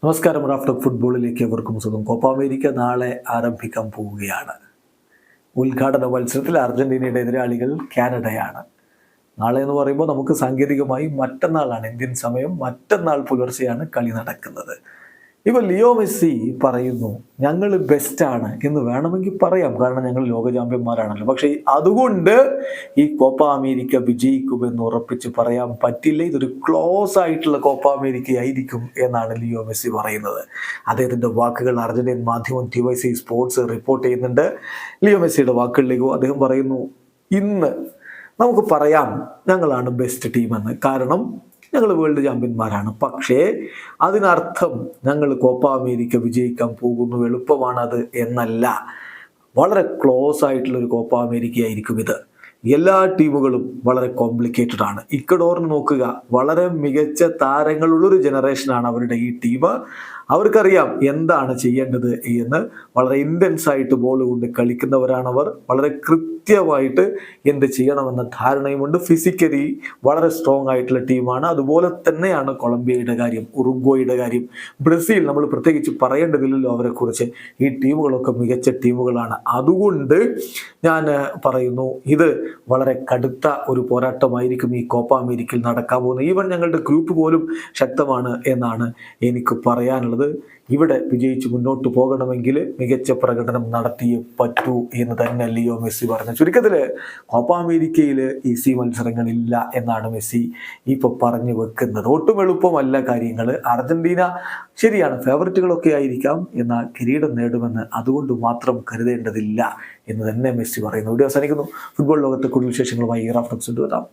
നമസ്കാരം. റാഫ്റ്റർ ഫുട്ബോളിലേക്ക് എവർക്കും സുഖം. കോപ്പ അമേരിക്ക നാളെ ആരംഭിക്കാൻ പോവുകയാണ്. ഉദ്ഘാടന മത്സരത്തിൽ അർജന്റീനയുടെ എതിരാളികൾ കാനഡയാണ്. നാളെ എന്ന് പറയുമ്പോൾ നമുക്ക് സാങ്കേതികമായി മറ്റന്നാളാണ്, ഇന്ത്യൻ സമയം മറ്റന്നാൾ പുലർച്ചെയാണ് കളി നടക്കുന്നത്. ഇപ്പോൾ ലിയോ മെസ്സി പറയുന്നു, ഞങ്ങൾ ബെസ്റ്റാണ് എന്ന് വേണമെങ്കിൽ പറയാം, കാരണം ഞങ്ങൾ ലോക ചാമ്പ്യന്മാരാണല്ലോ. പക്ഷേ അതുകൊണ്ട് ഈ കോപ്പ അമേരിക്ക വിജയിക്കുമെന്ന് ഉറപ്പിച്ച് പറയാൻ പറ്റില്ല. ഇതൊരു ക്ലോസ് ആയിട്ടുള്ള കോപ്പ അമേരിക്ക ആയിരിക്കും എന്നാണ് ലിയോ മെസ്സി പറയുന്നത്. അദ്ദേഹത്തിൻ്റെ വാക്കുകൾ അർജന്റീൻ മാധ്യമം TYC സ്പോർട്സ് റിപ്പോർട്ട് ചെയ്യുന്നുണ്ട്. ലിയോ മെസ്സിയുടെ വാക്കുകളിലേക്ക് അദ്ദേഹം പറയുന്നു, ഇന്ന് നമുക്ക് പറയാം ഞങ്ങളാണ് ബെസ്റ്റ് ടീമെന്ന്, കാരണം ഞങ്ങൾ വേൾഡ് ചാമ്പ്യന്മാരാണ്. പക്ഷേ അതിനർത്ഥം ഞങ്ങൾ കോപ്പ അമേരിക്ക വിജയിക്കാൻ പോകുന്നു, എളുപ്പമാണത് എന്നല്ല. വളരെ ക്ലോസ് ആയിട്ടുള്ളൊരു കോപ്പ അമേരിക്ക ആയിരിക്കും ഇത്. എല്ലാ ടീമുകളും വളരെ കോംപ്ലിക്കേറ്റഡ് ആണ്. ഇക്വഡോറിന് നോക്കുക, വളരെ മികച്ച താരങ്ങളുള്ളൊരു ജനറേഷനാണ് അവരുടെ ഈ ടീം. അവർക്കറിയാം എന്താണ് ചെയ്യേണ്ടത് എന്ന്. വളരെ ഇൻറ്റൻസ് ആയിട്ട് ബോൾ കൊണ്ട് കളിക്കുന്നവരാണവർ. വളരെ കൃത്യമായിട്ട് എന്ത് ചെയ്യണമെന്ന ധാരണയുമുണ്ട്. ഫിസിക്കലി വളരെ സ്ട്രോങ് ആയിട്ടുള്ള ടീമാണ്. അതുപോലെ തന്നെയാണ് കൊളംബിയയുടെ കാര്യം, ഉറുഗ്വേയുടെ കാര്യം, ബ്രസീൽ. നമ്മൾ പ്രത്യേകിച്ച് പറയേണ്ടതില്ലല്ലോ അവരെക്കുറിച്ച്. ഈ ടീമുകളൊക്കെ മികച്ച ടീമുകളാണ്. അതുകൊണ്ട് ഞാൻ പറയുന്നു, ഇത് വളരെ കടുത്ത ഒരു പോരാട്ടമായിരിക്കും ഈ കോപ്പ അമേരിക്കയിൽ നടക്കാൻ പോകുന്നത്. ഈവൻ ഞങ്ങളുടെ ഗ്രൂപ്പ് പോലും ശക്തമാണ് എന്നാണ് എനിക്ക് പറയാനുള്ളത്. ഇവിടെ വിജയിച്ച് മുന്നോട്ട് പോകണമെങ്കിൽ മികച്ച പ്രകടനം നടത്തിയേ പറ്റൂ എന്ന് തന്നെ ലിയോ മെസ്സി പറഞ്ഞു. ചുരുക്കത്തിൽ കോപ്പ അമേരിക്കയിൽ ഈസി മത്സരങ്ങളില്ല എന്നാണ് മെസ്സി ഇപ്പോൾ പറഞ്ഞു വെക്കുന്നത്. ഒട്ടും എളുപ്പമല്ല കാര്യങ്ങൾ. അർജന്റീന ശരിയാണ്, ഫേവററ്റുകളൊക്കെ ആയിരിക്കാം, എന്നാൽ കിരീടം നേടുമെന്ന് അതുകൊണ്ട് മാത്രം കരുതേണ്ടതില്ല എന്ന് തന്നെ മെസ്സി പറയുന്നു. വീഡിയോ അവസാനിക്കുന്നു. ഫുട്ബോൾ ലോകത്തെ കൂടുതൽ വിശേഷങ്ങളുമായി റാഫ്റ്റർ വരാം.